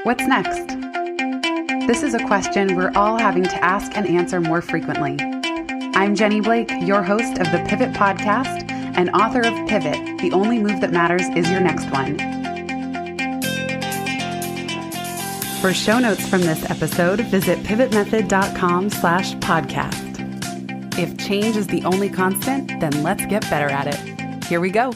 What's next? This is a question we're all having to ask and answer more frequently. I'm Jenny Blake, your host of the Pivot Podcast and author of Pivot, The Only Move That Matters Is Your Next One. For show notes from this episode, visit pivotmethod.com/podcast. If change is the only constant, then let's get better at it. Here we go.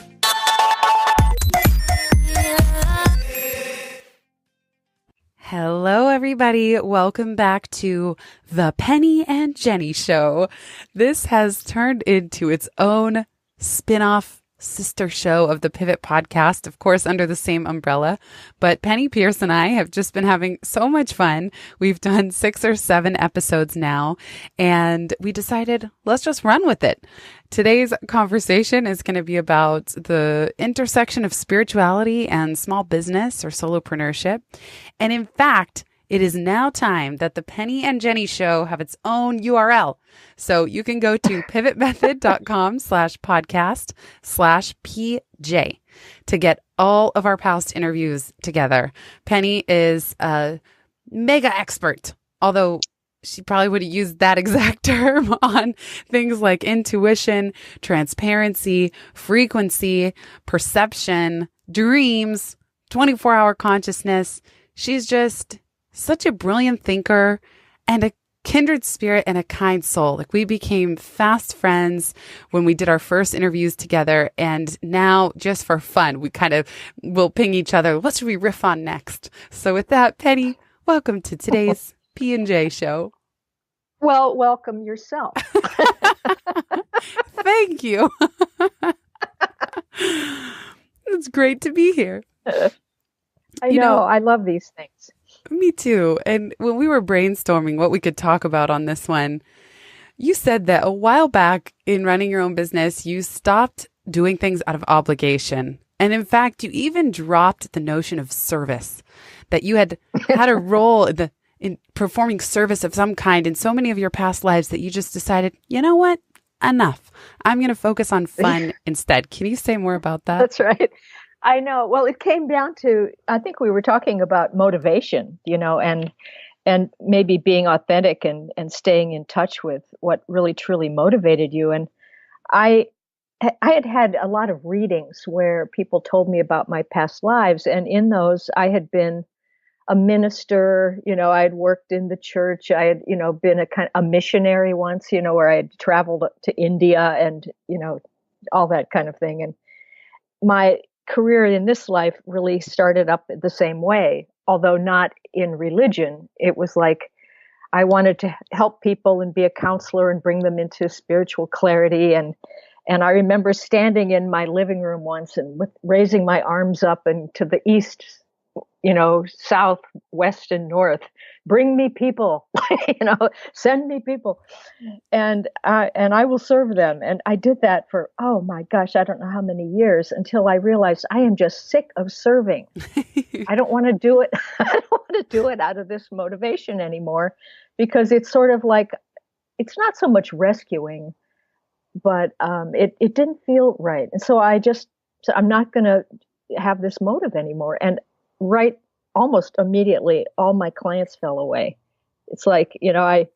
Hello, everybody. Welcome back to the Penney and Jenny Show. This has turned into its own spin-off sister show of the Pivot Podcast, of course, under the same umbrella. But Penney Pierce and I have just been having so much fun. We've done 6 or 7 episodes now, and we decided, let's just run with it. Today's conversation is going to be about the intersection of spirituality and small business or solopreneurship. And in fact, it is now time that the Penney and Jenny Show have its own URL. So you can go to pivotmethod.com/podcast/PJ to get all of our past interviews together. Penney is a mega expert, although she probably would have used that exact term on things like intuition, transparency, frequency, perception, dreams, 24-hour consciousness. She's just such a brilliant thinker and a kindred spirit and a kind soul. Like, we became fast friends when we did our first interviews together. And now, just for fun, we kind of will ping each other. What should we riff on next? So with that, Penney, welcome to today's P&J show. Well, welcome yourself. Thank you. It's great to be here. I know. I love these things. Me too. And when we were brainstorming what we could talk about on this one, you said that a while back in running your own business, you stopped doing things out of obligation. And in fact, you even dropped the notion of service, that you had had a role in performing service of some kind in so many of your past lives that you just decided, you know what? Enough. I'm going to focus on fun instead. Can you say more about that? That's right. I know. Well, it came down to, I think we were talking about motivation, and maybe being authentic and staying in touch with what really truly motivated you. And I had a lot of readings where people told me about my past lives. And in those, I had been a minister, I had worked in the church. I had, been a missionary once, where I had traveled to India and, all that kind of thing. And my career in this life really started up the same way, although not in religion. It was like I wanted to help people and be a counselor and bring them into spiritual clarity. And I remember standing in my living room once and raising my arms up and to the east, south, west, and north. Bring me people, send me people, and I will serve them. And I did that for, oh my gosh, I don't know how many years, until I realized I am just sick of serving. I don't want to do it. I don't want to do it out of this motivation anymore, because it's sort of like, it's not so much rescuing, but it didn't feel right. And so I'm not going to have this motive anymore. And right almost immediately, all my clients fell away. It's like, I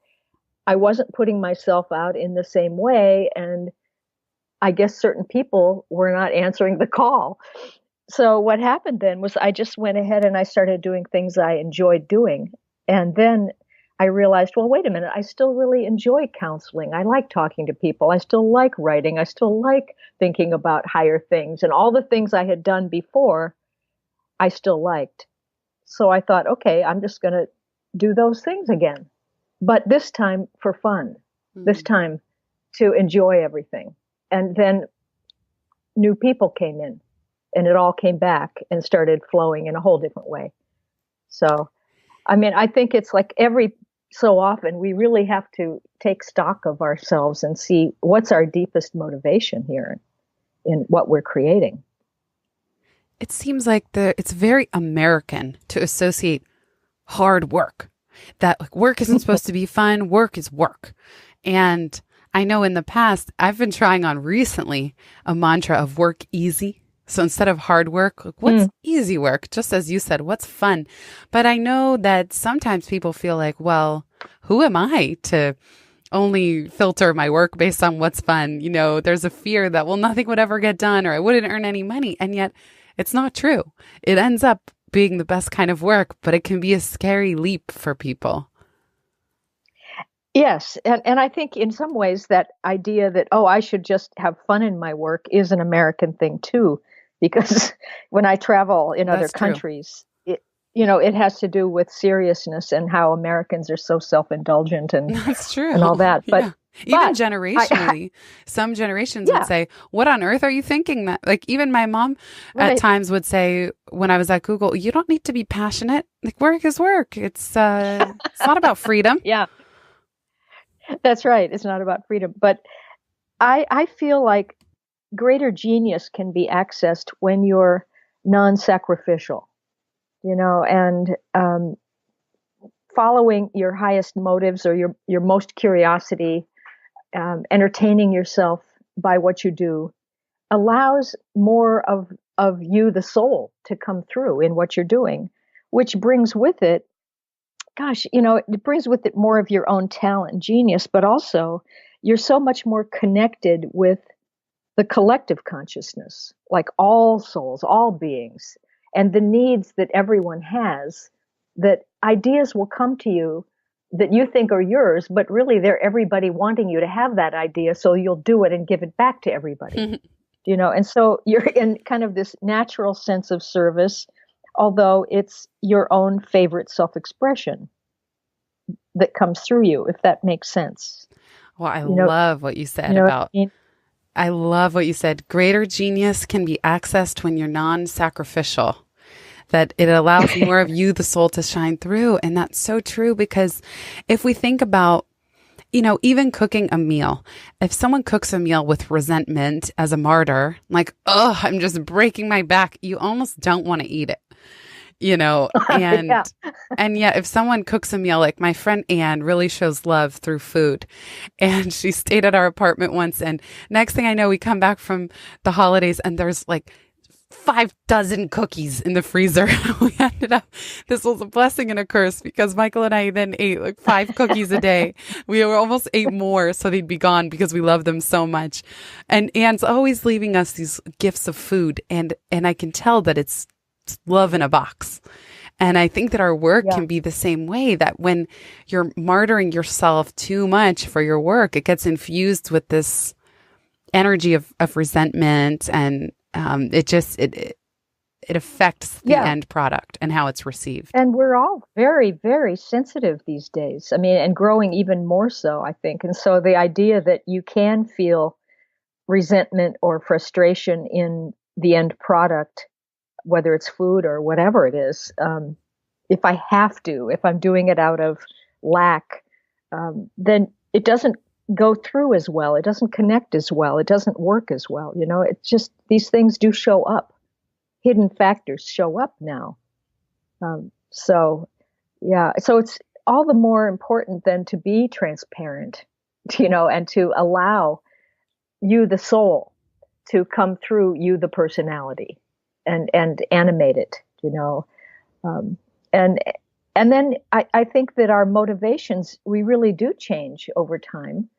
wasn't putting myself out in the same way. And I guess certain people were not answering the call. So what happened then was I just went ahead and I started doing things I enjoyed doing. And then I realized, well, wait a minute, I still really enjoy counseling. I like talking to people. I still like writing. I still like thinking about higher things. And all the things I had done before, I still liked. So I thought, okay, I'm just going to do those things again, but this time for fun, this time to enjoy everything. And then new people came in and it all came back and started flowing in a whole different way. So, I think it's like every so often we really have to take stock of ourselves and see what's our deepest motivation here in what we're creating. It seems like it's very American to associate hard work. That like work isn't supposed to be fun. Work is work. And I know in the past, I've been trying on recently a mantra of work easy, So instead of hard work, like, what's easy work? Just as you said, what's fun? But I know that sometimes people feel like, well, who am I to only filter my work based on what's fun? You know, there's a fear that, well, nothing would ever get done or I wouldn't earn any money. And yet it's not true. It ends up being the best kind of work, but it can be a scary leap for people. Yes. And I think in some ways that idea that, oh, I should just have fun in my work is an American thing too, because when I travel in other countries, it has to do with seriousness and how Americans are so self-indulgent and that's true. And all that. But even generationally, some generations would say, what on earth are you thinking that? Like even my mom at times would say when I was at Google, you don't need to be passionate. Like work is work. It's not about freedom. Yeah, that's right. It's not about freedom. But I feel like greater genius can be accessed when you're non-sacrificial, and following your highest motives or your most curiosity, entertaining yourself by what you do allows more of you, the soul, to come through in what you're doing, which brings with it, it brings with it more of your own talent, genius, but also you're so much more connected with the collective consciousness, like all souls, all beings, and the needs that everyone has, that ideas will come to you that you think are yours, but really they're everybody wanting you to have that idea, so you'll do it and give it back to everybody. And so you're in kind of this natural sense of service, although it's your own favorite self-expression that comes through you, if that makes sense. Well, I love what you said about, I love what you said. Greater genius can be accessed when you're non-sacrificial, that it allows more of you, the soul, to shine through. And that's so true, because if we think about, even cooking a meal, if someone cooks a meal with resentment as a martyr, like, oh, I'm just breaking my back, you almost don't want to eat it. And and yet if someone cooks a meal, like my friend Anne really shows love through food, and she stayed at our apartment once, and next thing I know, we come back from the holidays and there's like 5 dozen cookies in the freezer. We ended up, this was a blessing and a curse, because Michael and I then ate like 5 cookies a day. We were almost ate more, so they'd be gone because we love them so much. And Anne's always leaving us these gifts of food, and I can tell that it's love in a box. And I think that our work can be the same way, that when you're martyring yourself too much for your work, it gets infused with this energy of resentment, and it affects the end product and how it's received. And we're all very, very sensitive these days. I mean, and growing even more so, I think. And so the idea that you can feel resentment or frustration in the end product, whether it's food or whatever it is, if I'm doing it out of lack, then it doesn't go through as well. It doesn't connect as well. It doesn't work as well. It's just, these things do show up. Hidden factors show up now. So it's all the more important then to be transparent, and to allow you, the soul, to come through you, the personality, and animate it, and then I think that our motivations, we really do change over time,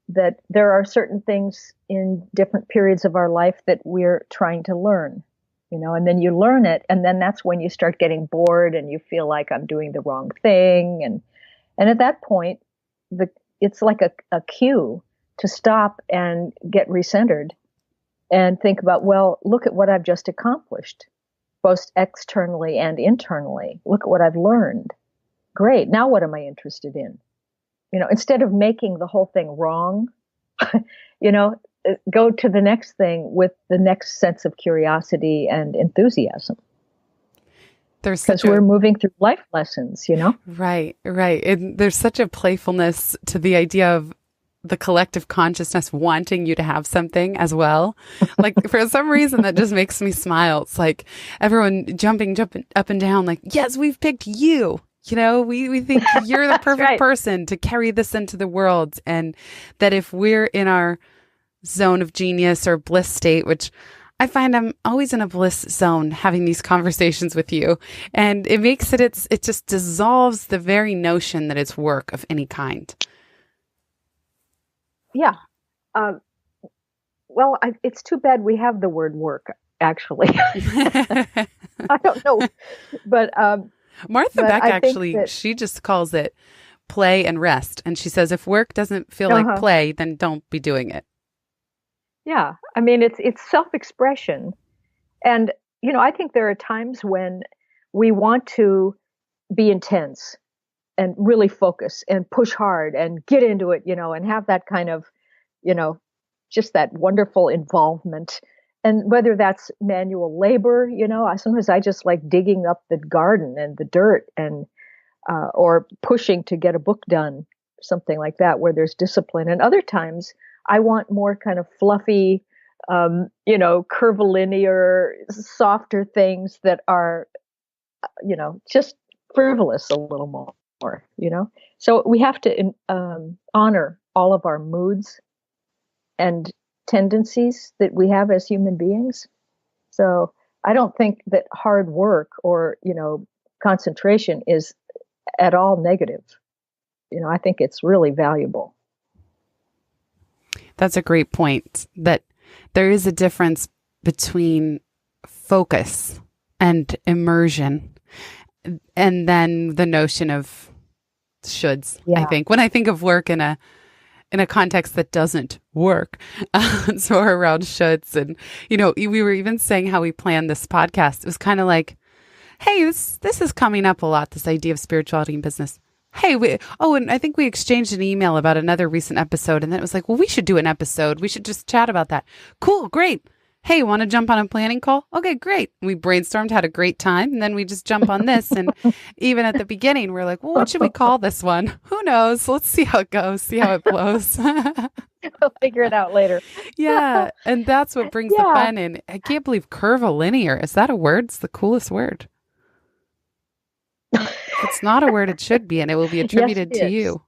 that there are certain things in different periods of our life that we're trying to learn, and then you learn it, and then that's when you start getting bored and you feel like I'm doing the wrong thing. And at that point, it's like a cue to stop and get recentered and think about, well, look at what I've just accomplished, both externally and internally. Look at what I've learned. Great. Now what am I interested in? Instead of making the whole thing wrong, go to the next thing with the next sense of curiosity and enthusiasm. Because we're moving through life lessons, Right. And there's such a playfulness to the idea of the collective consciousness wanting you to have something as well. Like for some reason that just makes me smile. It's like everyone jumping up and down, like, yes, we've picked you. We think you're the perfect person to carry this into the world. And that if we're in our zone of genius or bliss state, which I find I'm always in a bliss zone having these conversations with you. And it makes it just dissolves the very notion that it's work of any kind. Yeah. Um, well, it's too bad we have the word work, actually. I don't know, but Martha Beck I think actually, that she just calls it play and rest. And she says if work doesn't feel like uh play, then don't be doing it. yeah, I mean it's self-expression, and I think there are times when we want to be intense and really focus and push hard and get into it, and have that kind of, you know, just that wonderful involvement. And whether that's manual labor, sometimes I just like digging up the garden and the dirt and or pushing to get a book done, something like that, where there's discipline. And other times I want more kind of fluffy, curvilinear, softer things that are, just frivolous a little more. So we have to honor all of our moods and tendencies that we have as human beings. So I don't think that hard work or, concentration is at all negative. I think it's really valuable. That's a great point, that there is a difference between focus and immersion, and then the notion of shoulds. I Yeah. think when I think of work in a context that doesn't work, so around shoulds, and we were even saying how we planned this podcast. It was kind of like, hey, this is coming up a lot. This idea of spirituality and business. Hey, and I think we exchanged an email about another recent episode, and then it was like, well, we should do an episode. We should just chat about that. Cool, great. Hey, want to jump on a planning call? Okay, great. We brainstormed, had a great time, and then we just jump on this. And even at the beginning, we're like, well, what should we call this one? Who knows? Let's see how it goes, see how it blows. We'll figure it out later. Yeah, and that's what brings the fun in. I can't believe curvilinear. Is that a word? It's the coolest word. If it's not a word, it should be, and it will be attributed Yes, to you.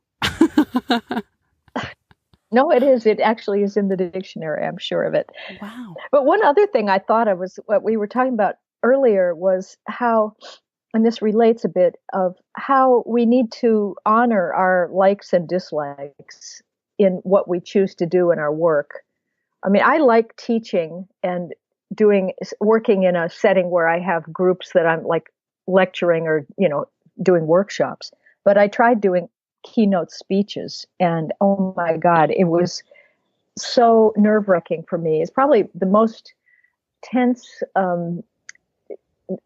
No, it is. It actually is in the dictionary. I'm sure of it. Wow. But one other thing I thought of was what we were talking about earlier was how, and this relates a bit, of how we need to honor our likes and dislikes in what we choose to do in our work. I mean, I like teaching and working in a setting where I have groups that I'm like lecturing or, doing workshops. But I tried doing keynote speeches, and oh my God, it was so nerve-wracking for me. It's probably the most tense,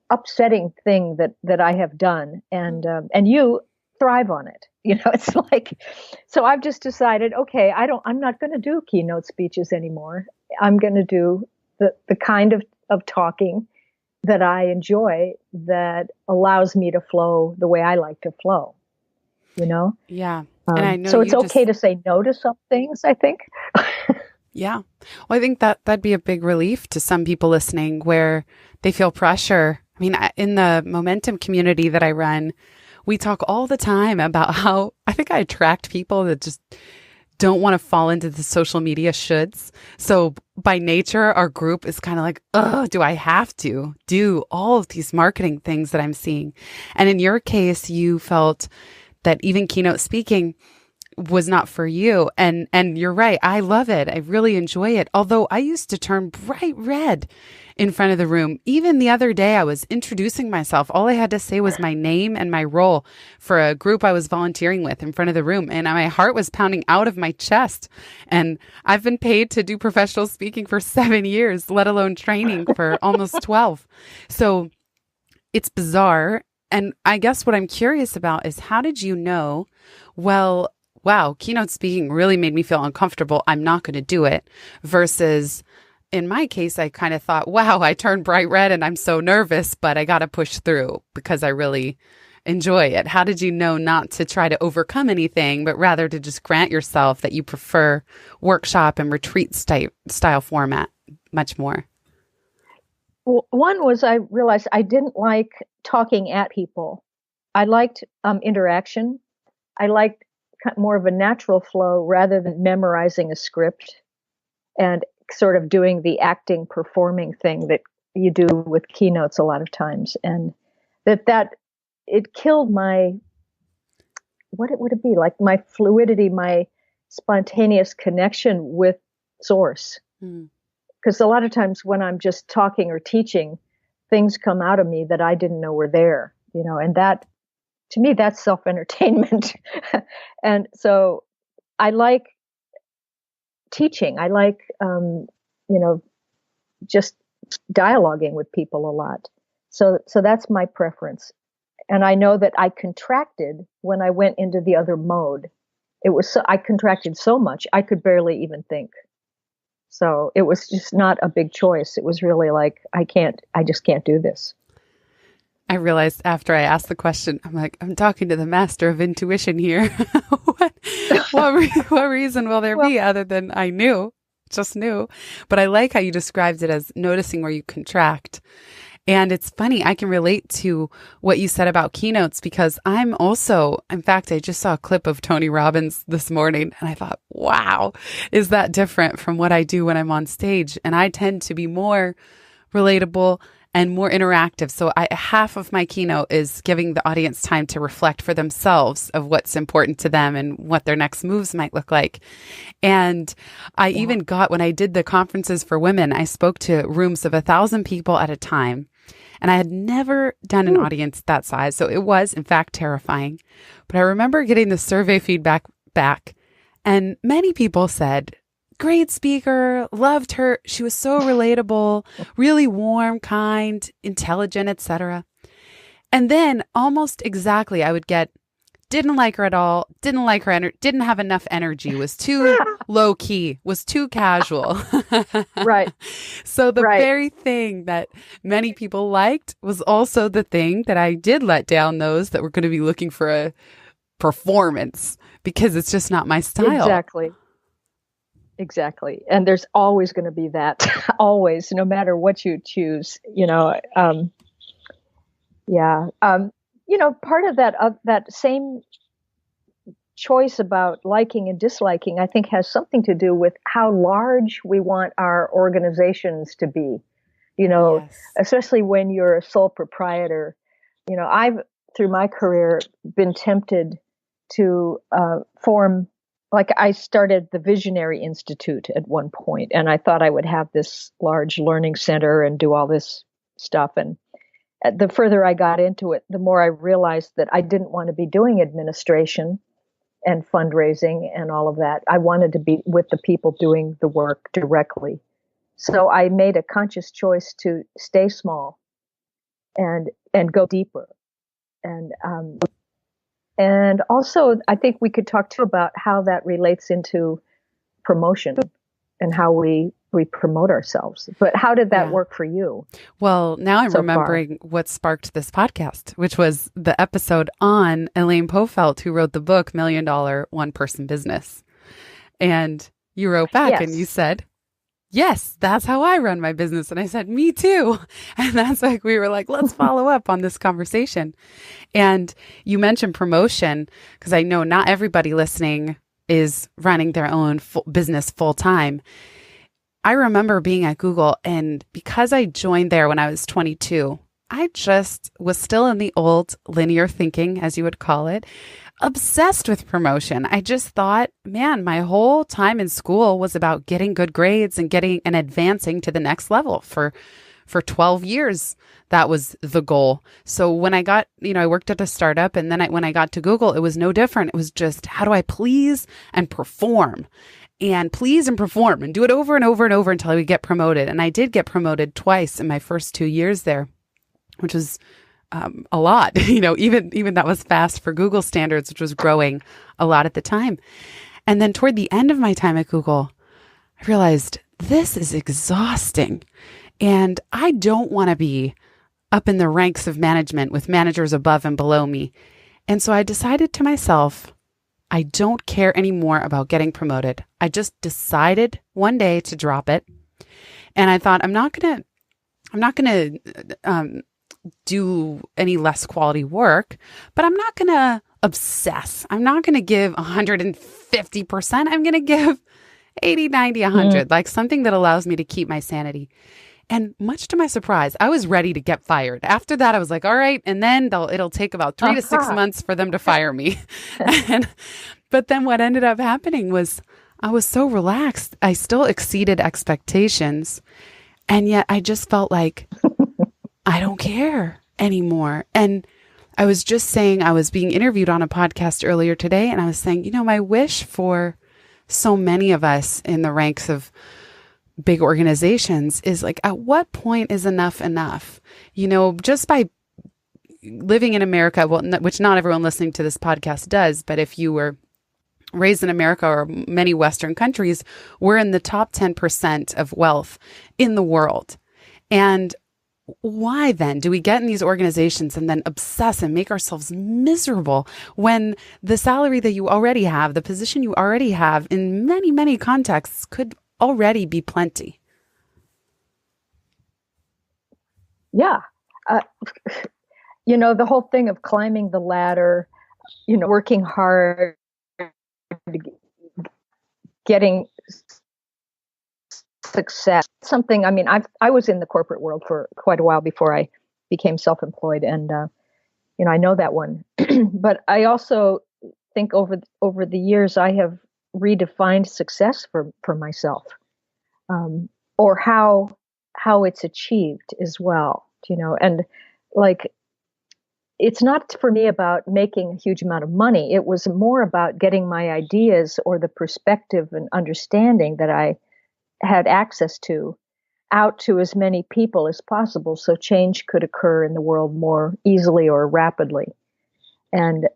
upsetting thing that I have done, and you thrive on it. It's like, so I've just decided, okay, I'm not going to do keynote speeches anymore. I'm going to do the kind of talking that I enjoy, that allows me to flow the way I like to flow. Yeah. And I know so it's okay to say no to some things, I think. Yeah. Well, I think that'd be a big relief to some people listening where they feel pressure. I mean, in the momentum community that I run, we talk all the time about how I think I attract people that just don't want to fall into the social media shoulds. So by nature, our group is kind of like, oh, do I have to do all of these marketing things that I'm seeing? And in your case, you felt that even keynote speaking was not for you. And you're right. I love it. I really enjoy it. Although I used to turn bright red in front of the room. Even the other day, I was introducing myself. All I had to say was my name and my role for a group I was volunteering with in front of the room. And my heart was pounding out of my chest. And I've been paid to do professional speaking for 7 years, let alone training for almost 12. So it's bizarre. And I guess what I'm curious about is, how did you know, well, wow, keynote speaking really made me feel uncomfortable, I'm not going to do it, versus in my case, I kind of thought, wow, I turned bright red and I'm so nervous, but I got to push through because I really enjoy it. How did you know not to try to overcome anything, but rather to just grant yourself that you prefer workshop and retreat style format much more? Well, one was, I realized I didn't like talking at people. I liked interaction. I liked more of a natural flow rather than memorizing a script and sort of doing the acting, performing thing that you do with keynotes a lot of times. And that it killed my, what would it be? Like my fluidity, my spontaneous connection with source. Because a lot of times when I'm just talking or teaching, things come out of me that I didn't know were there, and that, to me, that's self-entertainment. And so I like teaching. I like, just dialoguing with people a lot. So that's my preference. And I know that I contracted when I went into the other mode. I contracted so much, I could barely even think. So it was just not a big choice. It was really like, I just can't do this. I realized after I asked the question, I'm like, I'm talking to the master of intuition here. what reason will there be other than just knew. But I like how you described it as noticing where you contract. And it's funny, I can relate to what you said about keynotes because I'm also, in fact, I just saw a clip of Tony Robbins this morning and I thought, wow, is that different from what I do when I'm on stage? And I tend to be more relatable and more interactive. So half of my keynote is giving the audience time to reflect for themselves of what's important to them and what their next moves might look like. And I even got, when I did the conferences for women, I spoke to rooms of 1,000 people at a time. And I had never done an audience that size. So it was, in fact, terrifying. But I remember getting the survey feedback back. And many people said, great speaker, loved her. She was so relatable, really warm, kind, intelligent, etc. And then almost exactly, I would get, didn't like her at all, didn't like her, didn't have enough energy, was too low key, was too casual. Right. So the very thing that many people liked was also the thing that I did let down those that were going to be looking for a performance because it's just not my style. Exactly. And there's always going to be that, always, no matter what you choose, part of that same choice about liking and disliking, I think, has something to do with how large we want our organizations to be, especially when you're a sole proprietor. I've, through my career, been tempted to form, like I started the Visionary Institute at one point, and I thought I would have this large learning center and do all this stuff. And the further I got into it, the more I realized that I didn't want to be doing administration and fundraising and all of that. I wanted to be with the people doing the work directly. So I made a conscious choice to stay small and go deeper. And also, I think we could talk too about how that relates into promotion and how we promote ourselves. But how did that work for you? Well, now I'm remembering what sparked this podcast, which was the episode on Elaine Pofelt, who wrote the book, $1 Million One-Person Business. And you wrote back and you said, yes, that's how I run my business. And I said, me too. And that's like, we were like, let's follow up on this conversation. And you mentioned promotion, because I know not everybody listening is running their own business full time. I remember being at Google, and because I joined there when I was 22, I just was still in the old linear thinking, as you would call it, obsessed with promotion. I just thought, man, my whole time in school was about getting good grades and getting and advancing to the next level. For 12 years, that was the goal. So when I got, I worked at a startup, and then when I got to Google, it was no different. It was just, how do I please and perform? And please and perform and do it over and over and over until I would get promoted. And I did get promoted twice in my first 2 years there, which was a lot, even that was fast for Google standards, which was growing a lot at the time. And then toward the end of my time at Google, I realized this is exhausting. And I don't want to be up in the ranks of management with managers above and below me. And so I decided to myself, I don't care anymore about getting promoted. I just decided one day to drop it. And I thought, I'm not going to do any less quality work, but I'm not going to obsess. I'm not going to give 150%. I'm going to give 80, 90, Mm. 100, like something that allows me to keep my sanity. And much to my surprise, I was ready to get fired. After that, I was like, all right. And then it'll take about 3 to 6 months for them to fire me. and, but then what ended up happening was I was so relaxed. I still exceeded expectations. And yet I just felt like I don't care anymore. And I was just saying, I was being interviewed on a podcast earlier today, and I was saying, my wish for so many of us in the ranks of big organizations is like, at what point is enough enough? Just by living in America, well, which not everyone listening to this podcast does, but if you were raised in America or many Western countries, we're in the top 10% of wealth in the world. And why then do we get in these organizations and then obsess and make ourselves miserable when the salary that you already have, the position you already have in many, many contexts could already be plenty? Yeah. Uh, the whole thing of climbing the ladder, working hard, getting success. Something, I mean, I was in the corporate world for quite a while before I became self-employed, and I know that one. But I also think over the years I have redefined success for myself, or how it's achieved as well. And like, it's not for me about making a huge amount of money. It was more about getting my ideas or the perspective and understanding that I had access to out to as many people as possible, so change could occur in the world more easily or rapidly. And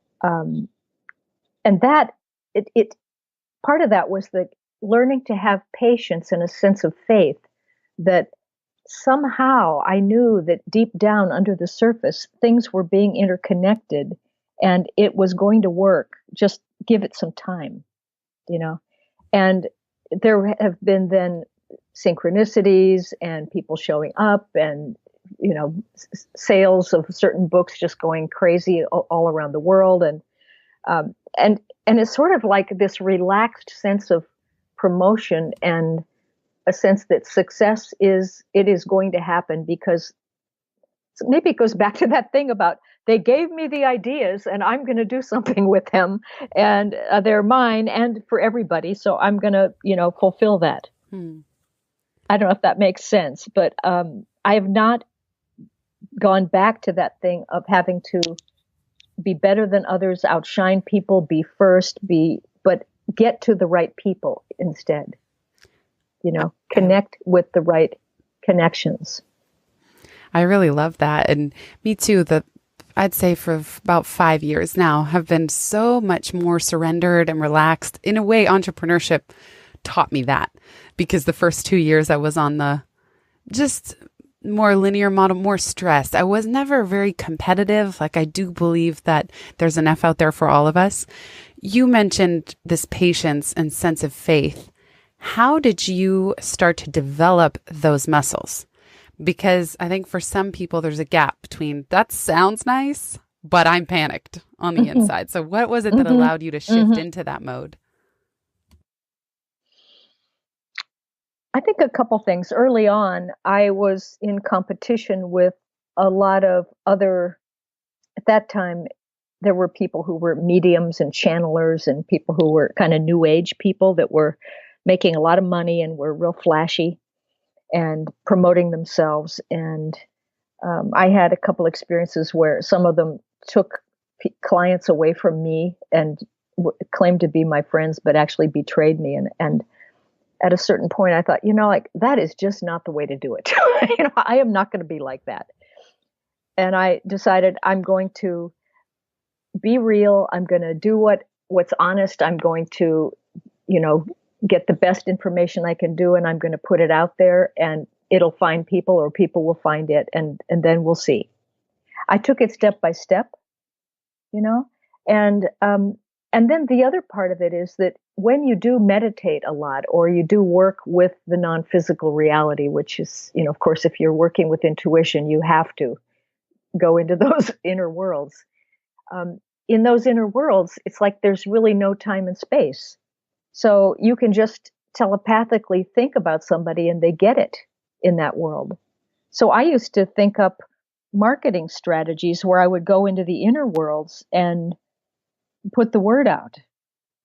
that it part of that was the learning to have patience and a sense of faith that somehow I knew that deep down under the surface things were being interconnected and it was going to work. Just give it some time, And there have been then synchronicities and people showing up and sales of certain books just going crazy all around the world, um, and it's sort of like this relaxed sense of promotion and a sense that success is going to happen, because maybe it goes back to that thing about they gave me the ideas and I'm going to do something with them, and they're mine and for everybody, so I'm going to fulfill that. I don't know if that makes sense, but I have not gone back to that thing of having to be better than others, outshine people, be first, but get to the right people instead. Connect with the right connections. I really love that. And me too. I'd say for about 5 years now have been so much more surrendered and relaxed. In a way, entrepreneurship taught me that, because the first 2 years I was on the just more linear model, more stressed. I was never very competitive. Like, I do believe that there's enough out there for all of us. You mentioned this patience and sense of faith. How did you start to develop those muscles? Because I think for some people, there's a gap between that sounds nice, but I'm panicked on the inside. So what was it that allowed you to shift into that mode? I think a couple things. Early on, I was in competition with a lot of other, at that time, there were people who were mediums and channelers and people who were kind of new age people that were making a lot of money and were real flashy and promoting themselves. And I had a couple experiences where some of them took clients away from me and claimed to be my friends, but actually betrayed me. And at a certain point, I thought, like, that is just not the way to do it. I am not going to be like that. And I decided I'm going to be real. I'm going to do what's honest. I'm going to, get the best information I can do, and I'm going to put it out there, and it'll find people, or people will find it, and then we'll see. I took it step by step, and then the other part of it is that when you do meditate a lot, or you do work with the non-physical reality, which is, of course, if you're working with intuition, you have to go into those inner worlds. In those inner worlds, it's like there's really no time and space. So you can just telepathically think about somebody and they get it in that world. So I used to think up marketing strategies where I would go into the inner worlds and put the word out,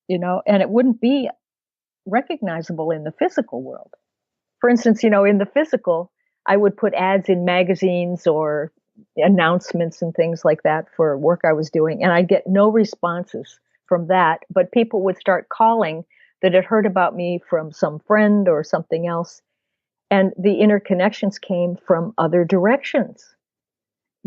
and it wouldn't be recognizable in the physical world. For instance, in the physical, I would put ads in magazines or announcements and things like that for work I was doing, and I'd get no responses from that, but people would start calling that had heard about me from some friend or something else, and the interconnections came from other directions.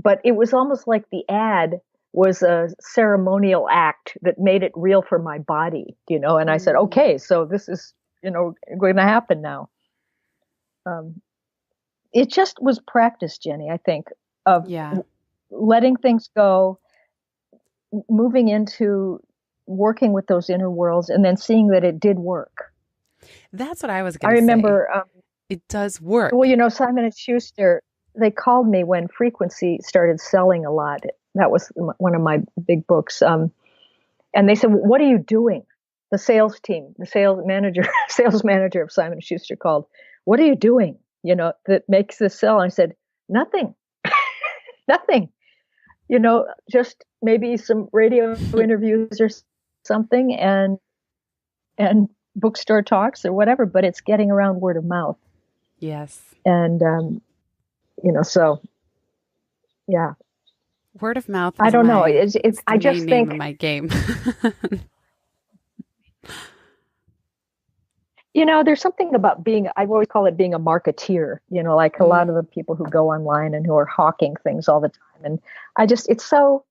But it was almost like the ad was a ceremonial act that made it real for my body, and I said, okay, so this is, going to happen now. It just was practice, Jenny, I think, of letting things go, moving into working with those inner worlds, and then seeing that it did work. That's what I was going to say. I remember it does work. Well, Simon and Schuster, they called me when Frequency started selling a lot. That was one of my big books. And they said, "What are you doing?" The sales team, the sales manager of Simon and Schuster called. "What are you doing? That makes this sell?" And I said, "Nothing, nothing. Just maybe some radio interviews or something, and bookstore talks or whatever. But it's getting around word of mouth." Yes. And so yeah. Word of mouth. I don't know. It's I just think name of my game. There's something about I've always called it being a marketeer, like a lot of the people who go online and who are hawking things all the time. And it's so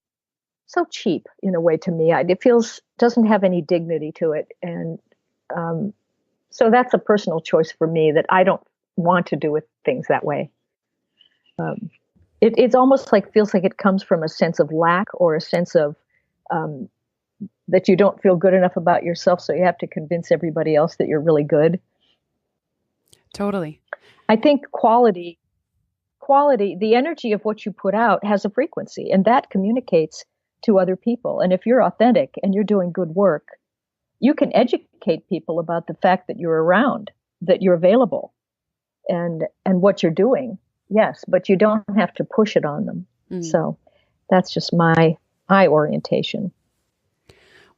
cheap in a way to me. It doesn't have any dignity to it. And so that's a personal choice for me that I don't want to do with things that way. It's almost feels like it comes from a sense of lack or a sense of that you don't feel good enough about yourself, so you have to convince everybody else that you're really good. Totally. I think quality, the energy of what you put out has a frequency, and that communicates to other people. And if you're authentic and you're doing good work, you can educate people about the fact that you're around, that you're available, and what you're doing. Yes, but you don't have to push it on them. So that's just my orientation.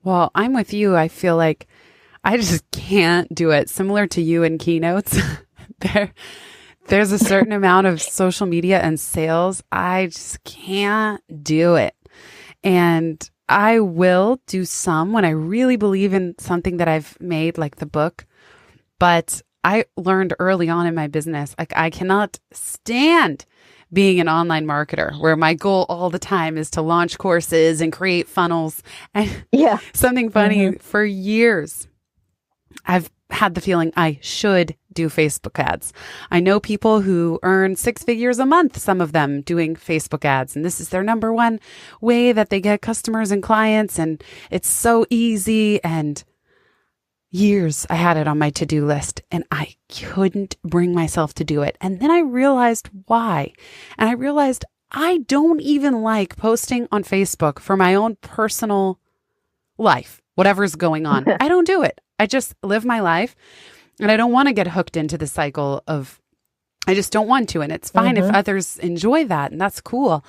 Well, I'm with you. I feel like I just can't do it. Similar to you in keynotes, there's a certain amount of social media and sales. I just can't do it. And I will do some when I really believe in something that I've made, like the book. But I learned early on in my business, I cannot stand being an online marketer where my goal all the time is to launch courses and create funnels. And something funny, for years, I've had the feeling I should do Facebook ads. I know people who earn 6 figures a month, some of them doing Facebook ads, and this is their number one way that they get customers and clients, and it's so easy. And years I had it on my to-do list and I couldn't bring myself to do it. And then I realized why. And I realized I don't even like posting on Facebook for my own personal life, whatever's going on. I don't do it. I just live my life, and I don't want to get hooked into the cycle of, I just don't want to. And it's fine if others enjoy that, and that's cool.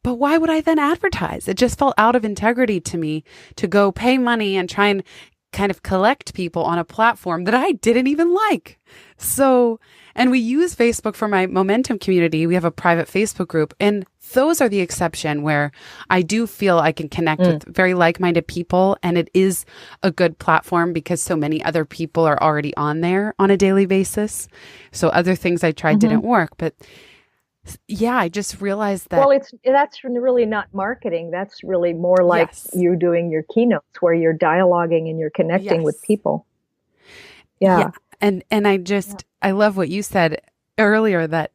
But why would I then advertise? It just felt out of integrity to me to go pay money and try and kind of collect people on a platform that I didn't even like. So, and we use Facebook for my momentum community. We have a private Facebook group, and those are the exception where I do feel I can connect with very like-minded people, and it is a good platform because so many other people are already on there on a daily basis. So other things I tried didn't work, but yeah, I just realized that. Well, that's really not marketing. That's really more like you doing your keynotes where you're dialoguing and you're connecting with people. Yeah. And I love what you said earlier, that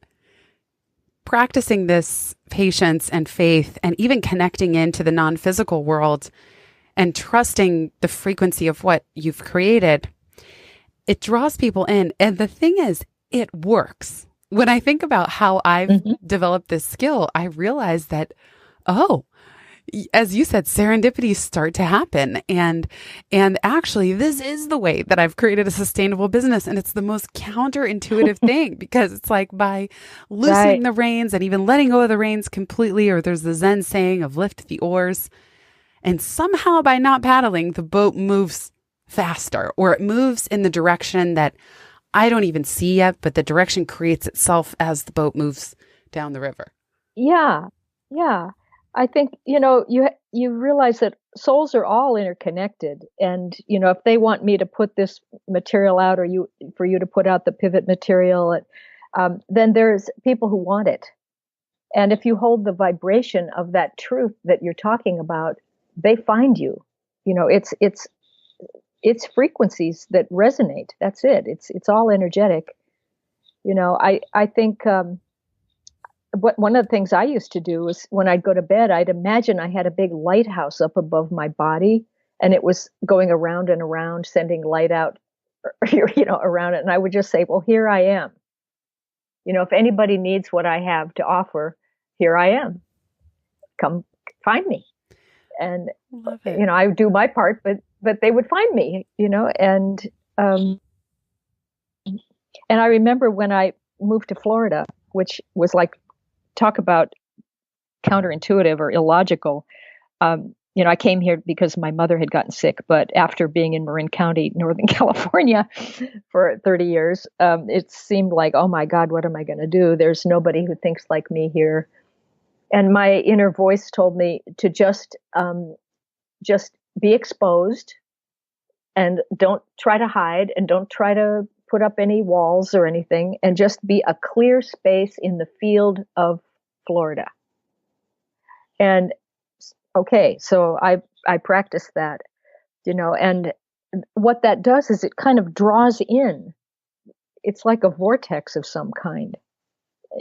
practicing this patience and faith and even connecting into the non-physical world and trusting the frequency of what you've created, it draws people in. And the thing is, it works. When I think about how I've developed this skill, I realize that, as you said, serendipities start to happen. And actually, this is the way that I've created a sustainable business. And it's the most counterintuitive thing, because it's like by loosening Right. the reins and even letting go of the reins completely, or there's the Zen saying of lift the oars. And somehow by not paddling, the boat moves faster, or it moves in the direction that I don't even see yet, but the direction creates itself as the boat moves down the river. Yeah. Yeah. I think, you realize that souls are all interconnected. And, if they want me to put this material out, or for you to put out the pivot material, then there's people who want it. And if you hold the vibration of that truth that you're talking about, they find you. It's frequencies that resonate. That's it. It's all energetic. I think one of the things I used to do was, when I'd go to bed, I'd imagine I had a big lighthouse up above my body, and it was going around and around, sending light out, around it. And I would just say, well, here I am. If anybody needs what I have to offer, here I am. Come find me. And Love it. I would do my part, but they would find me. And I remember when I moved to Florida, which was like, talk about counterintuitive or illogical. I came here because my mother had gotten sick, but after being in Marin County, Northern California for 30 years, it seemed like, oh my God, what am I going to do? There's nobody who thinks like me here. And my inner voice told me to just be exposed, and don't try to hide, and don't try to put up any walls or anything, and just be a clear space in the field of Florida. And okay, so I practiced that, and what that does is it kind of draws in. It's like a vortex of some kind.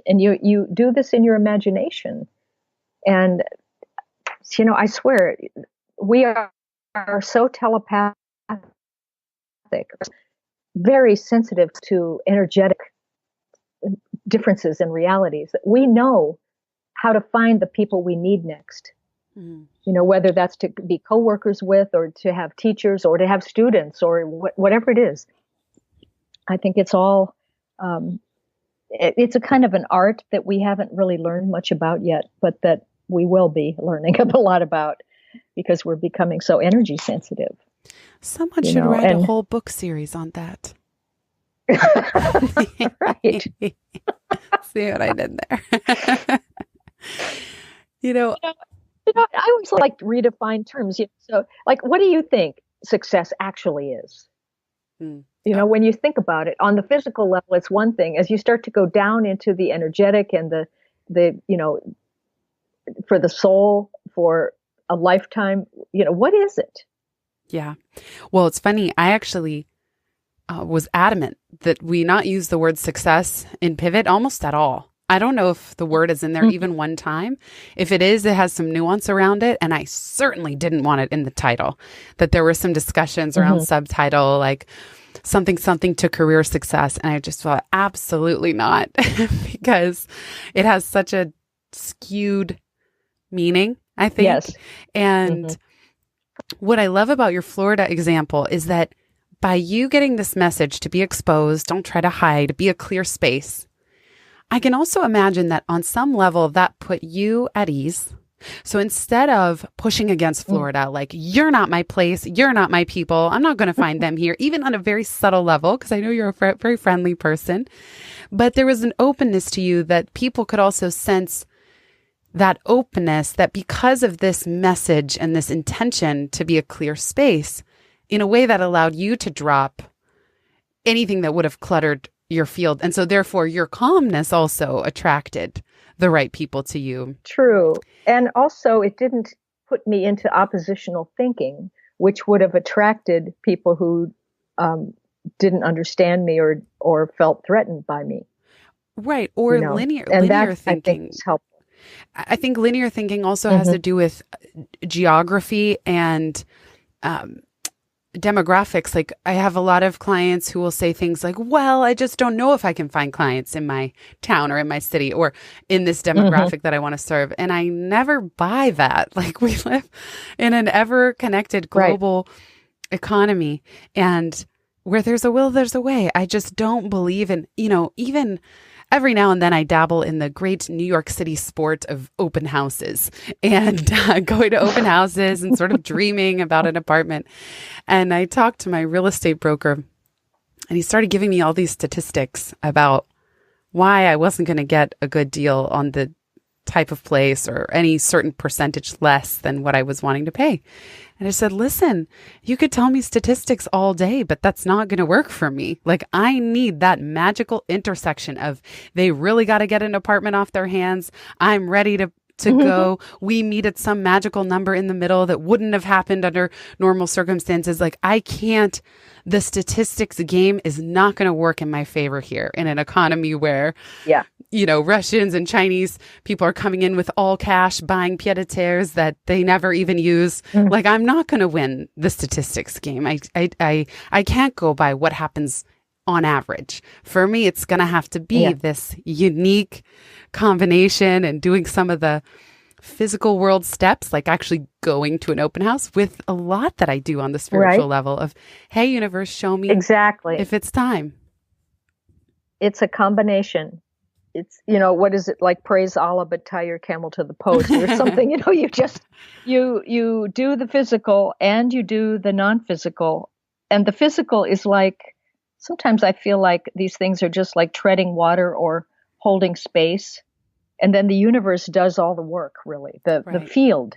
And you do this in your imagination. And, I swear, we are so telepathic, very sensitive to energetic differences in realities, that we know how to find the people we need next. Mm. Whether that's to be coworkers with, or to have teachers, or to have students, or whatever it is. I think it's all, it's a kind of an art that we haven't really learned much about yet, but that we will be learning a lot about, because we're becoming so energy sensitive. Someone should write a whole book series on that. Right. See what I did there? I always like to redefine terms. So, like, what do you think success actually is? When you think about it on the physical level, it's one thing. As you start to go down into the energetic and the for the soul, for a lifetime, what is it? Yeah. Well, it's funny. I actually was adamant that we not use the word success in Pivot almost at all. I don't know if the word is in there even one time. If it is, it has some nuance around it. And I certainly didn't want it in the title. That there were some discussions around subtitle, like something to career success. And I just thought, absolutely not, because it has such a skewed meaning, I think. Yes. And what I love about your Florida example is that by you getting this message to be exposed, don't try to hide, be a clear space, I can also imagine that on some level that put you at ease. So instead of pushing against Florida, like, you're not my place, you're not my people, I'm not going to find them here, even on a very subtle level, because I know you're a very friendly person, but there was an openness to you that people could also sense, that openness, that because of this message and this intention to be a clear space, in a way that allowed you to drop anything that would have cluttered your field. And so therefore your calmness also attracted the right people to you. True. And also it didn't put me into oppositional thinking, which would have attracted people who didn't understand me or felt threatened by me. Right. Or linear thinking. I think is helpful. I think linear thinking also has to do with geography and demographics. Like I have a lot of clients who will say things like, well, I just don't know if I can find clients in my town or in my city or in this Hmm. demographic that I want to serve. And I never buy that. Like we live in an ever connected Right. global economy, and where there's a will, there's a way. I just don't believe in, even every now and then I dabble in the great New York City sport of open houses and going to open houses and sort of dreaming about an apartment. And I talked to my real estate broker, and he started giving me all these statistics about why I wasn't going to get a good deal on the type of place or any certain percentage less than what I was wanting to pay. And I said, listen, you could tell me statistics all day, but that's not going to work for me. Like I need that magical intersection of they really got to get an apartment off their hands. I'm ready to go. We meet at some magical number in the middle that wouldn't have happened under normal circumstances. Like I can't, the statistics game is not going to work in my favor here in an economy where Yeah. Russians and Chinese people are coming in with all cash, buying pied-à-terres that they never even use. Mm. Like, I'm not going to win the statistics game. I can't go by what happens on average. For me, it's going to have to be Yeah. this unique combination and doing some of the physical world steps, like actually going to an open house with a lot that I do on the spiritual Right. level of, hey, universe, show me Exactly. if it's time. It's a combination. It's, what is it like? Praise Allah, but tie your camel to the post or something. You just, you do the physical and you do the non-physical. And the physical is like, sometimes I feel like these things are just like treading water or holding space. And then the universe does all the work, really. The Right. field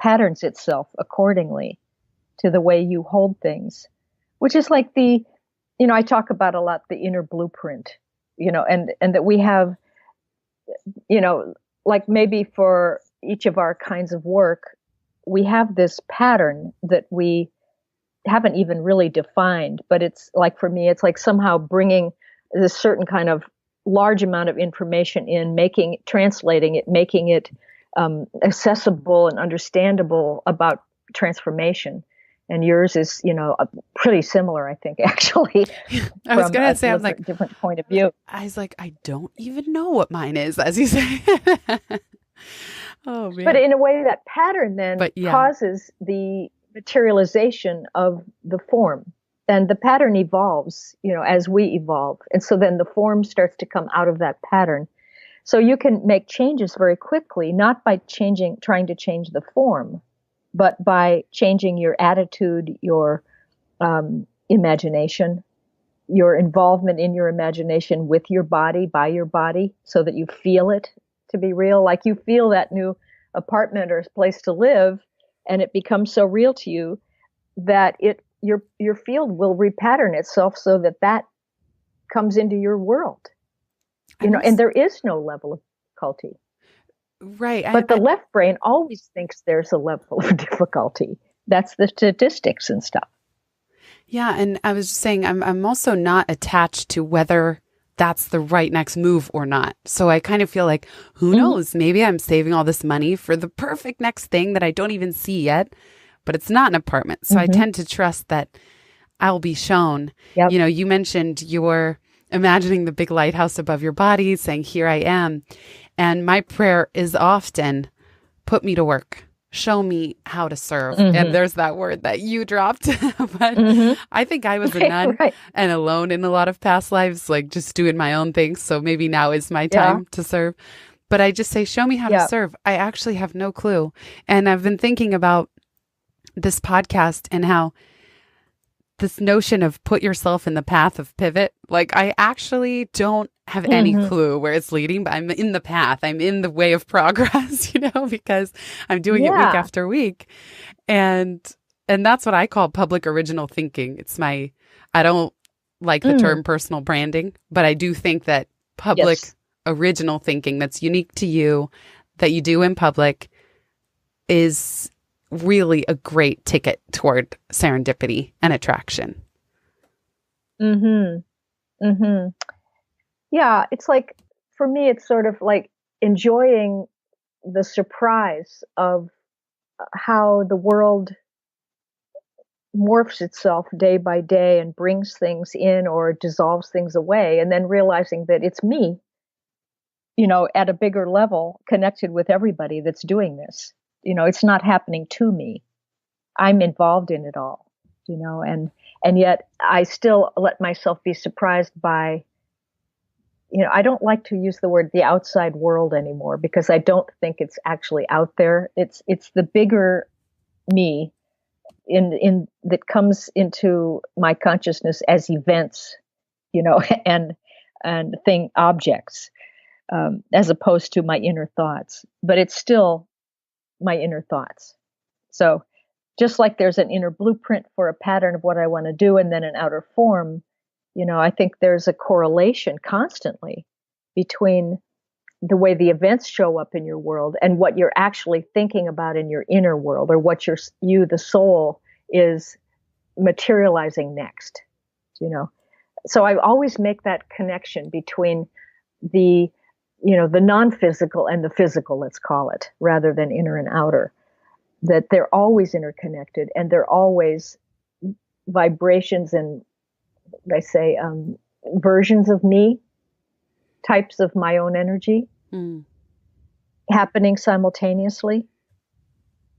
patterns itself accordingly to the way you hold things, which is like I talk about a lot the inner blueprint, and that we have, you know, like maybe for each of our kinds of work, we have this pattern that we haven't even really defined, but it's like for me, it's like somehow bringing this certain kind of large amount of information in, translating it, making it accessible and understandable about transformation. And yours is, pretty similar, I think, actually, I was from going a to say, I'm like, different point of view. I was like, I don't even know what mine is, as you say. Oh But man. in a way, that pattern then But yeah, causes the materialization of the form. And the pattern evolves, as we evolve. And so then the form starts to come out of that pattern. So you can make changes very quickly, not by trying to change the form, but by changing your attitude, your imagination, your involvement in your imagination with your body, by your body, so that you feel it to be real. Like you feel that new apartment or place to live, and it becomes so real to you that your field will repattern itself so that comes into your world. I And must, there is no level of difficulty. right. But the left brain always thinks there's a level of difficulty. That's the statistics and stuff. Yeah. And I was just saying, I'm also not attached to whether that's the right next move or not. So I kind of feel like, who Mm-hmm. knows? Maybe I'm saving all this money for the perfect next thing that I don't even see yet, but it's not an apartment. So I Mm-hmm. tend to trust that I'll be shown. Yep. You mentioned you're imagining the big lighthouse above your body, saying, here I am. And my prayer is often, put me to work. Show me how to serve. And Mm-hmm. there's that word that you dropped. But Mm-hmm. I think I was a nun Right. and alone in a lot of past lives, like just doing my own things. So maybe now is my Yeah. time to serve. But I just say, show me how to Yeah. serve. I actually have no clue. And I've been thinking about this podcast and how this notion of put yourself in the path of pivot, like I actually don't have any Mm-hmm. clue where it's leading, but I'm in the path. I'm in the way of progress, because I'm doing it week Yeah. after week. And that's what I call public original thinking. I don't like the Mm. term personal branding, but I do think that public Yes. original thinking that's unique to you, that you do in public, is really a great ticket toward serendipity and attraction. Mm-hmm. Mm-hmm. Yeah. It's like, for me, it's sort of like enjoying the surprise of how the world morphs itself day by day and brings things in or dissolves things away, and then realizing that it's me, at a bigger level, connected with everybody that's doing this. It's not happening to me. I'm involved in it all, and yet I still let myself be surprised by, I don't like to use the word the outside world anymore, because I don't think it's actually out there. It's the bigger me in that comes into my consciousness as events, and thing objects, as opposed to my inner thoughts. But it's still my inner thoughts. So just like there's an inner blueprint for a pattern of what I want to do, and then an outer form, I think there's a correlation constantly between the way the events show up in your world and what you're actually thinking about in your inner world, or what the soul, is materializing next. So I always make that connection between the non-physical and the physical, let's call it, rather than inner and outer. That they're always interconnected, and they're always vibrations and, I say, versions of me, types of my own energy, happening simultaneously.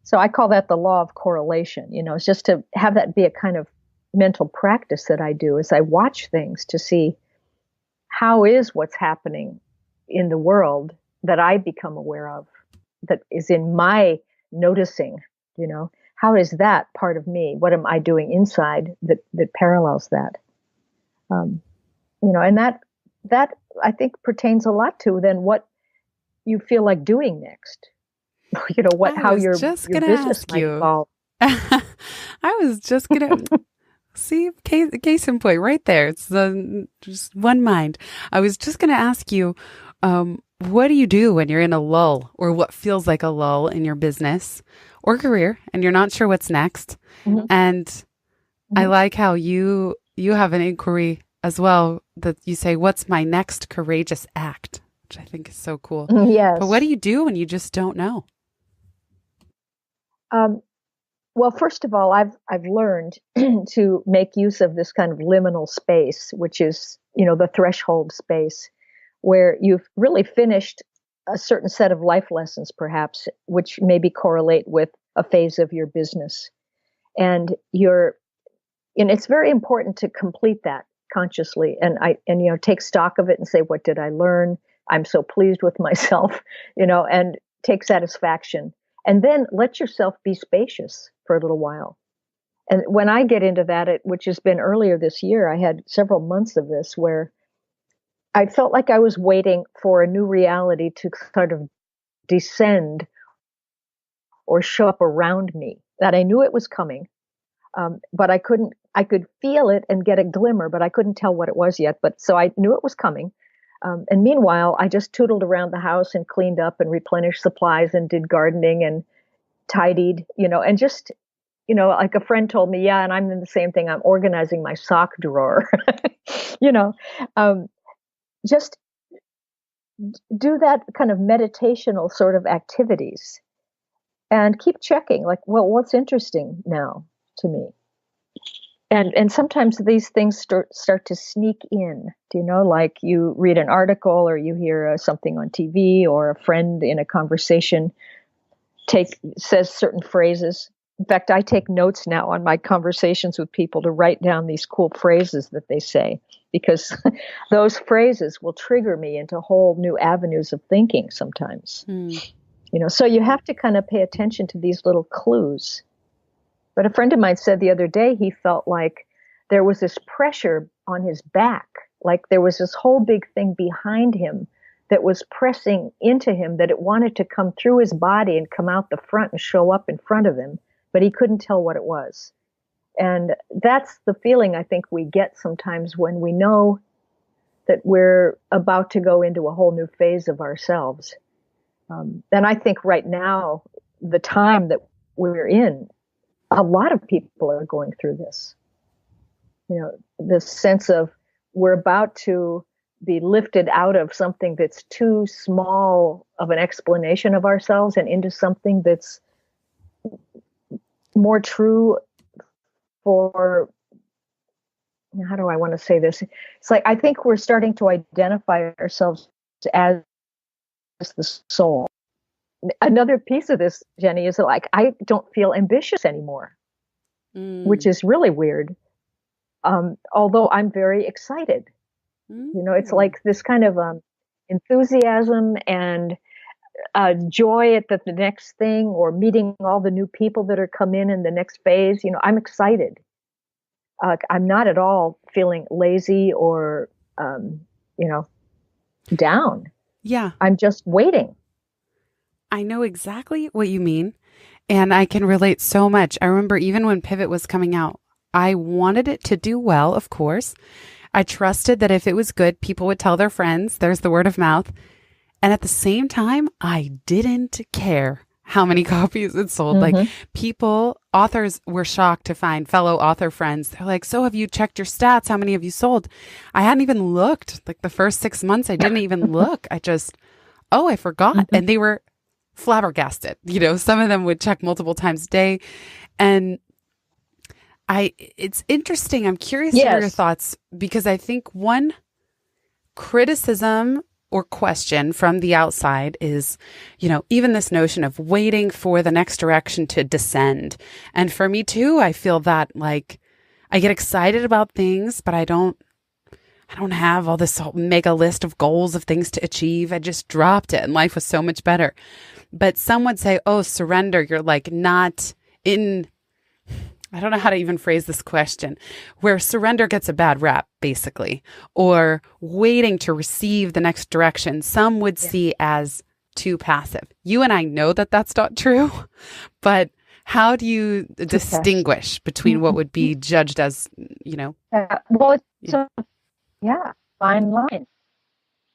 So I call that the law of correlation. It's just to have that be a kind of mental practice that I do as I watch things, to see how is what's happening in the world that I become aware of, that is in my noticing, how is that part of me? What am I doing inside that parallels that? And that I think pertains a lot to then what you feel like doing next. How your business might evolve. I was just gonna see case in point right there. It's just one mind. I was just gonna ask you, what do you do when you're in a lull, or what feels like a lull in your business or career, and you're not sure what's next? Mm-hmm. And I like how you have an inquiry as well, that you say, what's my next courageous act? Which I think is so cool. Yes. But what do you do when you just don't know? Well, first of all, I've learned to make use of this kind of liminal space, which is, the threshold space, where you've really finished a certain set of life lessons, perhaps, which maybe correlate with a phase of your business. And it's very important to complete that consciously, and take stock of it and say, what did I learn? I'm so pleased with myself, and take satisfaction. And then let yourself be spacious for a little while. And when I get into that, which has been earlier this year, I had several months of this where I felt like I was waiting for a new reality to sort of descend or show up around me, that I knew it was coming. But I could feel it and get a glimmer, but I couldn't tell what it was yet. But so I knew it was coming. And meanwhile, I just tootled around the house and cleaned up and replenished supplies and did gardening and tidied, and just, like a friend told me, yeah, and I'm in the same thing. I'm organizing my sock drawer, just do that kind of meditational sort of activities and keep checking, like, well, what's interesting now to me? And sometimes these things start to sneak in, like you read an article or you hear something on TV, or a friend in a conversation says certain phrases. In fact, I take notes now on my conversations with people to write down these cool phrases that they say, because those phrases will trigger me into whole new avenues of thinking sometimes. So you have to kind of pay attention to these little clues. But a friend of mine said the other day he felt like there was this pressure on his back, like there was this whole big thing behind him that was pressing into him, that it wanted to come through his body and come out the front and show up in front of him, but he couldn't tell what it was. And that's the feeling I think we get sometimes when we know that we're about to go into a whole new phase of ourselves. And I think right now, the time that we're in, a lot of people are going through this. This sense of we're about to be lifted out of something that's too small of an explanation of ourselves and into something that's more true for, how do I want to say this? It's like, I think we're starting to identify ourselves as the soul. Another piece of this, Jenny, is like, I don't feel ambitious anymore, which is really weird. Although I'm very excited. It's like this kind of enthusiasm and joy at the next thing, or meeting all the new people that are come in the next phase. I'm excited. I'm not at all feeling lazy or, down. Yeah. I'm just waiting. I know exactly what you mean. And I can relate so much. I remember even when Pivot was coming out, I wanted it to do well, of course. I trusted that if it was good, people would tell their friends. There's the word of mouth. And at the same time, I didn't care how many copies it sold. Mm-hmm. Like authors were shocked to find fellow author friends. They're like, so have you checked your stats? How many have you sold? I hadn't even looked. Like the first 6 months, I didn't even look. I forgot. Mm-hmm. And they were flabbergasted. Some of them would check multiple times a day. And it's interesting. I'm curious to hear your thoughts, because I think one criticism or question from the outside is, even this notion of waiting for the next direction to descend. And for me too, I feel that like I get excited about things, but I don't have all this mega list of goals of things to achieve. I just dropped it and life was so much better. But some would say, oh, surrender. You're like not in, I don't know how to even phrase this question, where surrender gets a bad rap, basically, or waiting to receive the next direction. Some would see as too passive. You and I know that that's not true, but how do you distinguish between what would be judged as, well, it's fine line.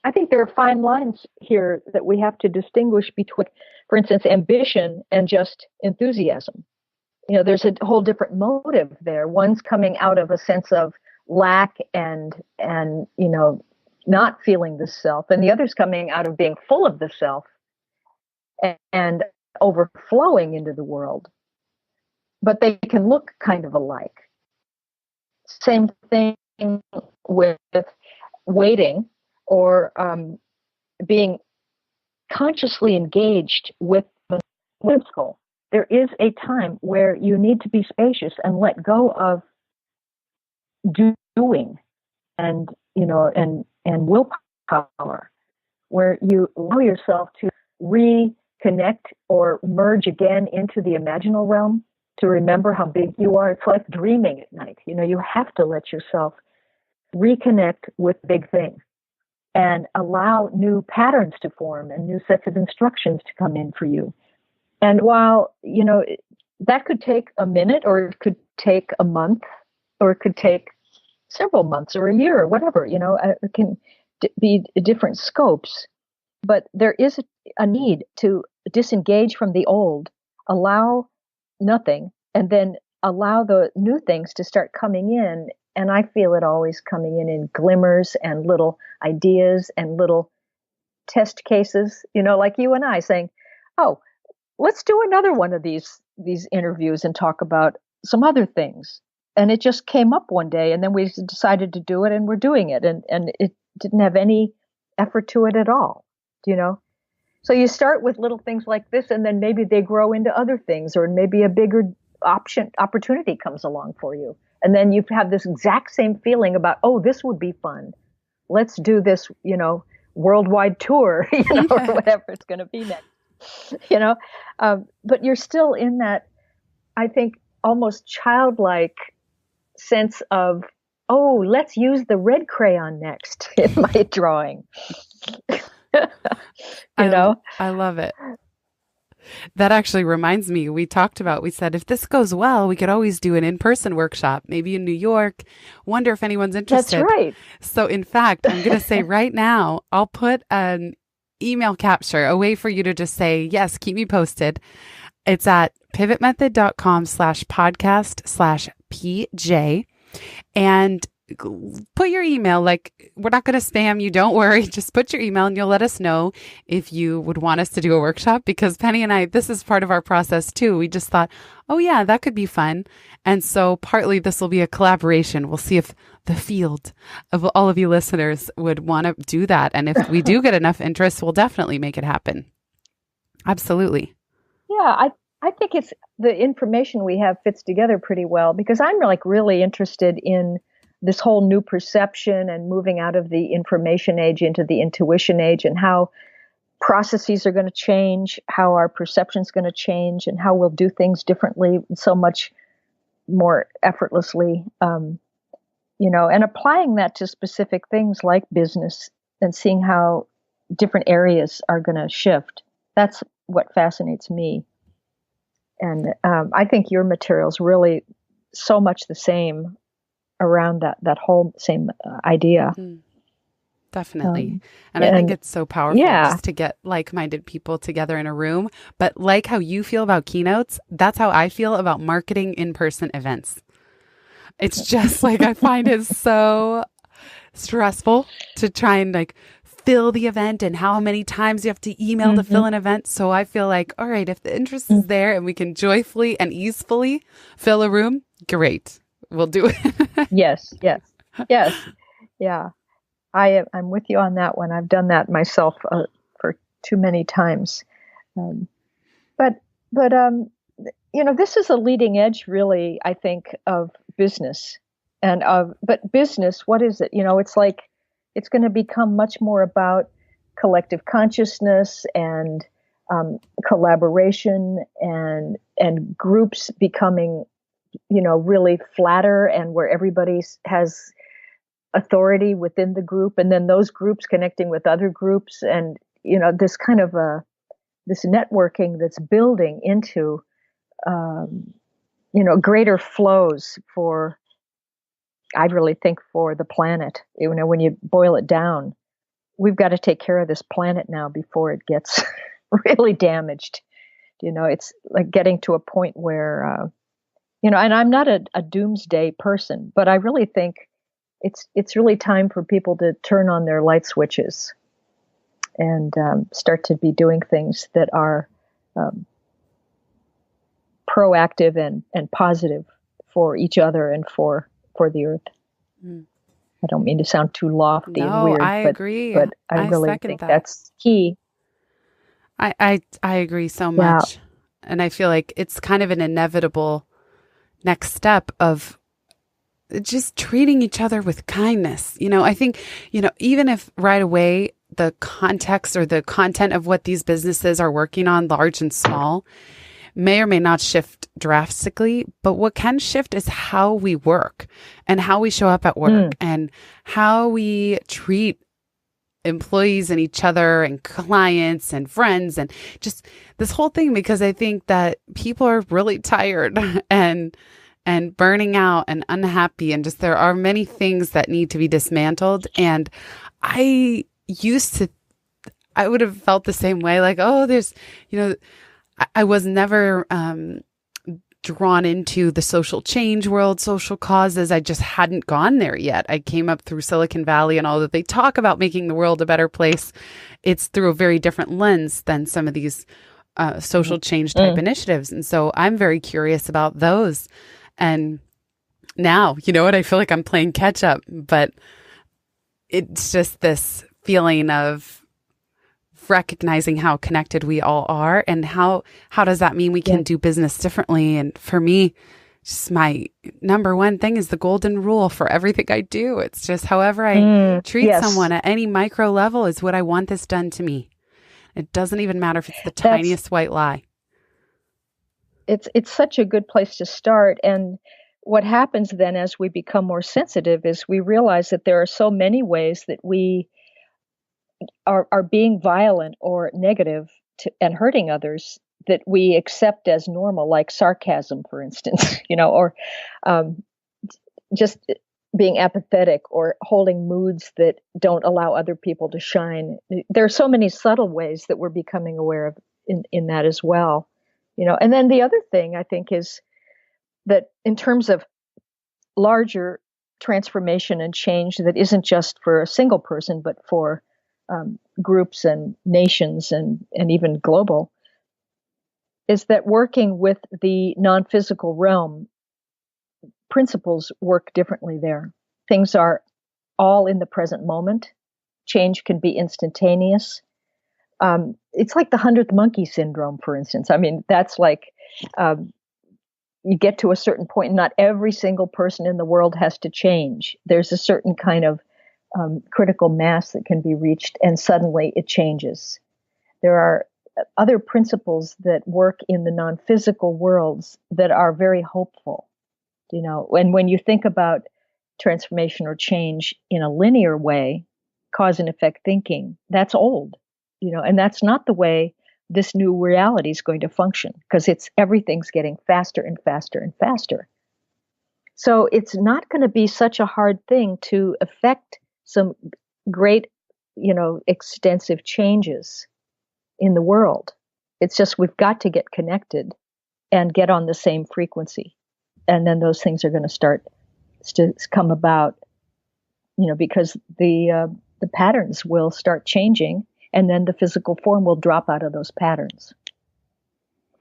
I think there are fine lines here that we have to distinguish between, for instance, ambition and just enthusiasm. There's a whole different motive there. One's coming out of a sense of lack and not feeling the self, and the other's coming out of being full of the self and overflowing into the world. But they can look kind of alike. Same thing with waiting or being consciously engaged with the goal. There is a time where you need to be spacious and let go of doing and willpower, where you allow yourself to reconnect or merge again into the imaginal realm, to remember how big you are. It's like dreaming at night. You have to let yourself reconnect with the big thing and allow new patterns to form and new sets of instructions to come in for you. And while, that could take a minute, or it could take a month, or it could take several months or a year or whatever, it can be different scopes. But there is a need to disengage from the old, allow nothing, and then allow the new things to start coming in. And I feel it always coming in glimmers and little ideas and little test cases, like you and I saying, oh, let's do another one of these interviews and talk about some other things. And it just came up one day, and then we decided to do it, and we're doing it. And it didn't have any effort to it at all, So you start with little things like this, and then maybe they grow into other things, or maybe a bigger opportunity comes along for you. And then you have this exact same feeling about, oh, this would be fun. Let's do this, worldwide tour, or whatever it's going to be next. But you're still in that, I think, almost childlike sense of, oh, let's use the red crayon next in my drawing. I love it. That actually reminds me, we said, if this goes well, we could always do an in-person workshop, maybe in New York. Wonder if anyone's interested. That's right. So in fact, I'm going to say right now, I'll put an email capture, a way for you to just say, yes, keep me posted. It's at pivotmethod.com/podcast/PJ. And put your email. Like, we're not going to spam you. Don't worry. Just put your email and you'll let us know if you would want us to do a workshop, because Penny and I, this is part of our process too. We just thought, oh yeah, that could be fun. And so partly this will be a collaboration. We'll see if the field of all of you listeners would want to do that. And if we do get enough interest, we'll definitely make it happen. Absolutely. Yeah, I think it's the information we have fits together pretty well, because I'm like really interested in this whole new perception and moving out of the information age into the intuition age, and how processes are going to change, how our perception is going to change, and how we'll do things differently, so much more effortlessly, and applying that to specific things like business and seeing how different areas are going to shift. That's what fascinates me. And I think your material's really so much the same around that whole same idea. Definitely. And I think it's so powerful just to get like-minded people together in a room. But like how you feel about keynotes, that's how I feel about marketing in-person events. It's just like, I find it so stressful to try and like fill the event, and how many times you have to email to fill an event. So I feel like, all right, if the interest is there and we can joyfully and easily fill a room, great. We'll do it. Yes. Yeah. I'm with you on that one. I've done that myself for too many times. But this is a leading edge, really, I think, of business but business, what is it? It's like, it's going to become much more about collective consciousness and collaboration and groups becoming, really flatter, and where everybody has authority within the group, and then those groups connecting with other groups, and this kind of this networking that's building into greater flows for, I really think, for the planet. When you boil it down, we've got to take care of this planet now before it gets really damaged. It's like getting to a point where, and I'm not a doomsday person, but I really think it's really time for people to turn on their light switches and start to be doing things that are proactive and positive for each other and for the earth. I don't mean to sound too lofty and weird. I agree. But I really think that's key. I agree so much. Yeah. And I feel like it's kind of an inevitable next step of just treating each other with kindness. I think, even if right away the context or the content of what these businesses are working on, large and small, may or may not shift drastically, but what can shift is how we work and how we show up at work and how we treat employees and each other and clients and friends and just this whole thing, because I think that people are really tired and burning out and unhappy, and just there are many things that need to be dismantled. And I would have felt the same way, like, oh, there's, I was never drawn into the social change world, social causes. I just hadn't gone there yet. I came up through Silicon Valley, and all that they talk about making the world a better place, it's through a very different lens than some of these social change type initiatives. And so I'm very curious about those. And now, I feel like I'm playing catch up, but it's just this feeling of recognizing how connected we all are, and how does that mean we can do business differently. And for me, just my number one thing is the golden rule for everything I do. It's just however I treat someone at any micro level is what I want this done to me. It doesn't even matter if it's the tiniest white lie. It's such a good place to start. And what happens then as we become more sensitive is we realize that there are so many ways that we are being violent or negative and hurting others that we accept as normal, like sarcasm, for instance, or just being apathetic or holding moods that don't allow other people to shine. There are so many subtle ways that we're becoming aware of in that as well. And then the other thing I think is that in terms of larger transformation and change that isn't just for a single person, but for groups and nations and even global, is that working with the non-physical realm, principles work differently there. Things are all in the present moment. Change can be instantaneous. It's like the 100th monkey syndrome, for instance. I mean, that's like you get to a certain point, and not every single person in the world has to change. There's a certain kind of critical mass that can be reached, and suddenly it changes. There are other principles that work in the non-physical worlds that are very hopeful. And when you think about transformation or change in a linear way, cause and effect thinking, that's old, and that's not the way this new reality is going to function, because everything's getting faster and faster and faster. So it's not going to be such a hard thing to affect some great, extensive changes in the world. It's just we've got to get connected and get on the same frequency. And then those things are going to start to come about, because the patterns will start changing, and then the physical form will drop out of those patterns.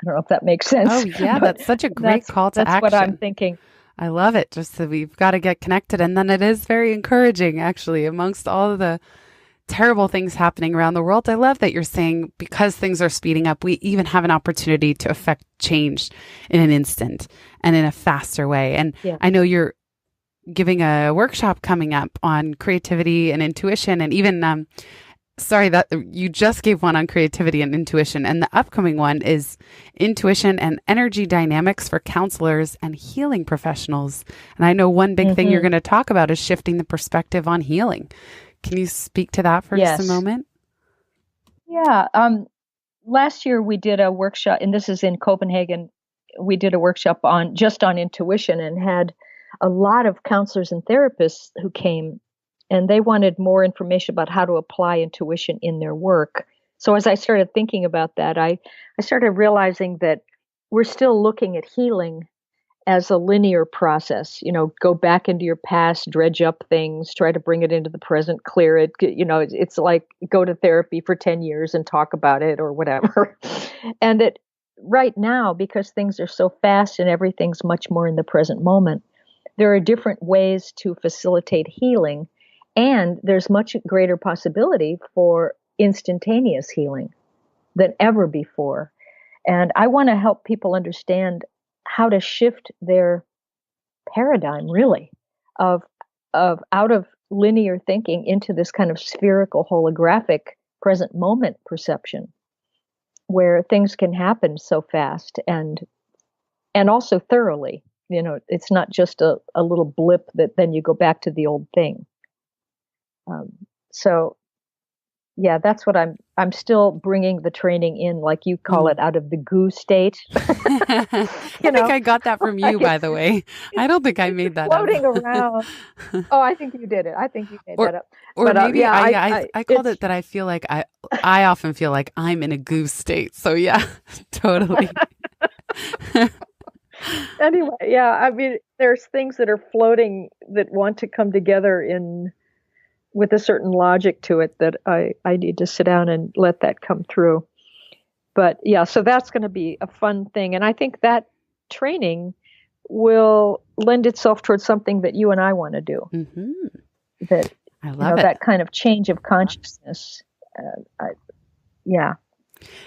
I don't know if that makes sense. Oh, yeah, that's such a great call to action. That's what I'm thinking. I love it. Just that we've got to get connected. And then it is very encouraging, actually, amongst all of the terrible things happening around the world. I love that you're saying because things are speeding up, we even have an opportunity to affect change in an instant and in a faster way. And yeah. I know you're giving a workshop coming up on creativity and intuition, and even that you just gave one on creativity and intuition, and the upcoming one is intuition and energy dynamics for counselors and healing professionals. And I know one big thing you're going to talk about is shifting the perspective on healing. Can you speak to that for just a moment? Yeah. Last year we did a workshop, and this is in Copenhagen. We did a workshop on intuition, and had a lot of counselors and therapists who came, and they wanted more information about how to apply intuition in their work. So as I started thinking about that, I started realizing that we're still looking at healing as a linear process. Go back into your past, dredge up things, try to bring it into the present, clear it. It's like go to therapy for 10 years and talk about it or whatever. And that right now, because things are so fast and everything's much more in the present moment, there are different ways to facilitate healing. And there's much greater possibility for instantaneous healing than ever before. And I want to help people understand how to shift their paradigm, really, of out of linear thinking into this kind of spherical, holographic, present moment perception, where things can happen so fast and also thoroughly. It's not just a little blip that then you go back to the old thing. So, yeah, that's what I'm still bringing the training in, like you call it, out of the goo state. I think I got that from you, by the way. I don't think I made that floating up. Around. Oh, I think you did it. I think you made that up. Or but, maybe I called it that. I feel like I often feel like I'm in a goo state. So yeah, totally. Anyway, yeah, I mean, there's things that are floating that want to come together with a certain logic to it that I need to sit down and let that come through. But yeah, so that's going to be a fun thing. And I think that training will lend itself towards something that you and I want to do. Mm-hmm. That I love it. That kind of change of consciousness. Yeah.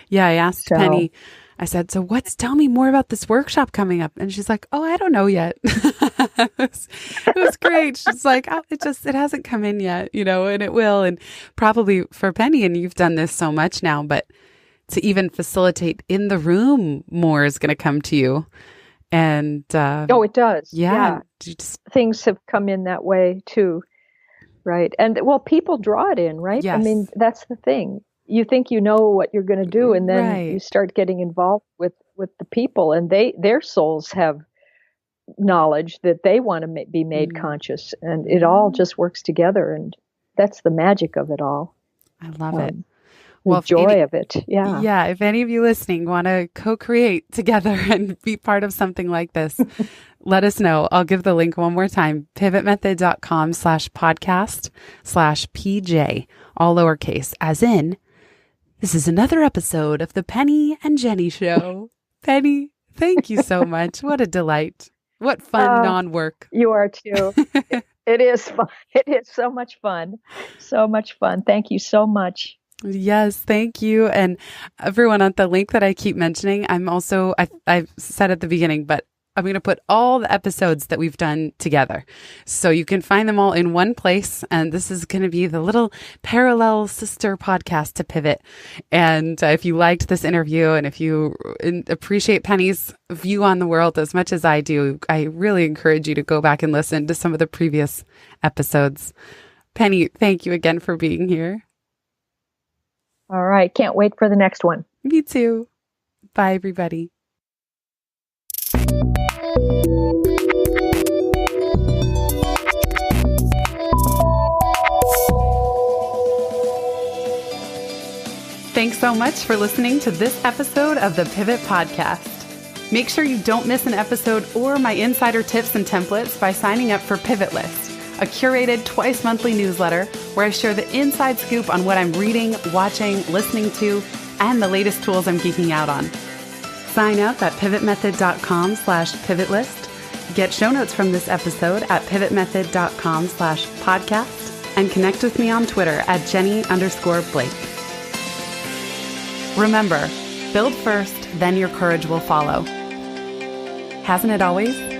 Yeah, I asked Penney, I said, so tell me more about this workshop coming up. And she's like, oh, I don't know yet. It was great. She's like, oh, it hasn't come in yet, and it will. And probably for Penney, and you've done this so much now, but to even facilitate in the room more is going to come to you. And it does. Yeah. Things have come in that way too. Right. And people draw it in, right? Yes. I mean, that's the thing. You think you know what you're going to do, and then you start getting involved with the people, and their souls have knowledge that they want to be made conscious, and it all just works together, and that's the magic of it all. I love it. The joy of it. Yeah. Yeah. If any of you listening want to co-create together and be part of something like this, let us know. I'll give the link one more time. pivotmethod.com/podcast/PJ, all lowercase, as in, this is another episode of the Penny and Jenny Show. Penny, thank you so much. What a delight. What fun non-work. You are too. It is fun. It is so much fun. So much fun. Thank you so much. Yes, thank you. And everyone, on the link that I keep mentioning, I've said at the beginning, but I'm going to put all the episodes that we've done together. So you can find them all in one place. And this is going to be the little parallel sister podcast to Pivot. And if you liked this interview and if you appreciate Penny's view on the world as much as I do, I really encourage you to go back and listen to some of the previous episodes. Penny, thank you again for being here. All right. Can't wait for the next one. Me too. Bye, everybody. Thanks so much for listening to this episode of the Pivot Podcast. Make sure you don't miss an episode or my insider tips and templates by signing up for Pivot List, a curated twice monthly newsletter where I share the inside scoop on what I'm reading, watching, listening to, and the latest tools I'm geeking out on. Sign up at pivotmethod.com/pivotlist. Get show notes from this episode at pivotmethod.com/podcast and connect with me on Twitter at Jenny_Blake. Remember, build first, then your courage will follow. Hasn't it always?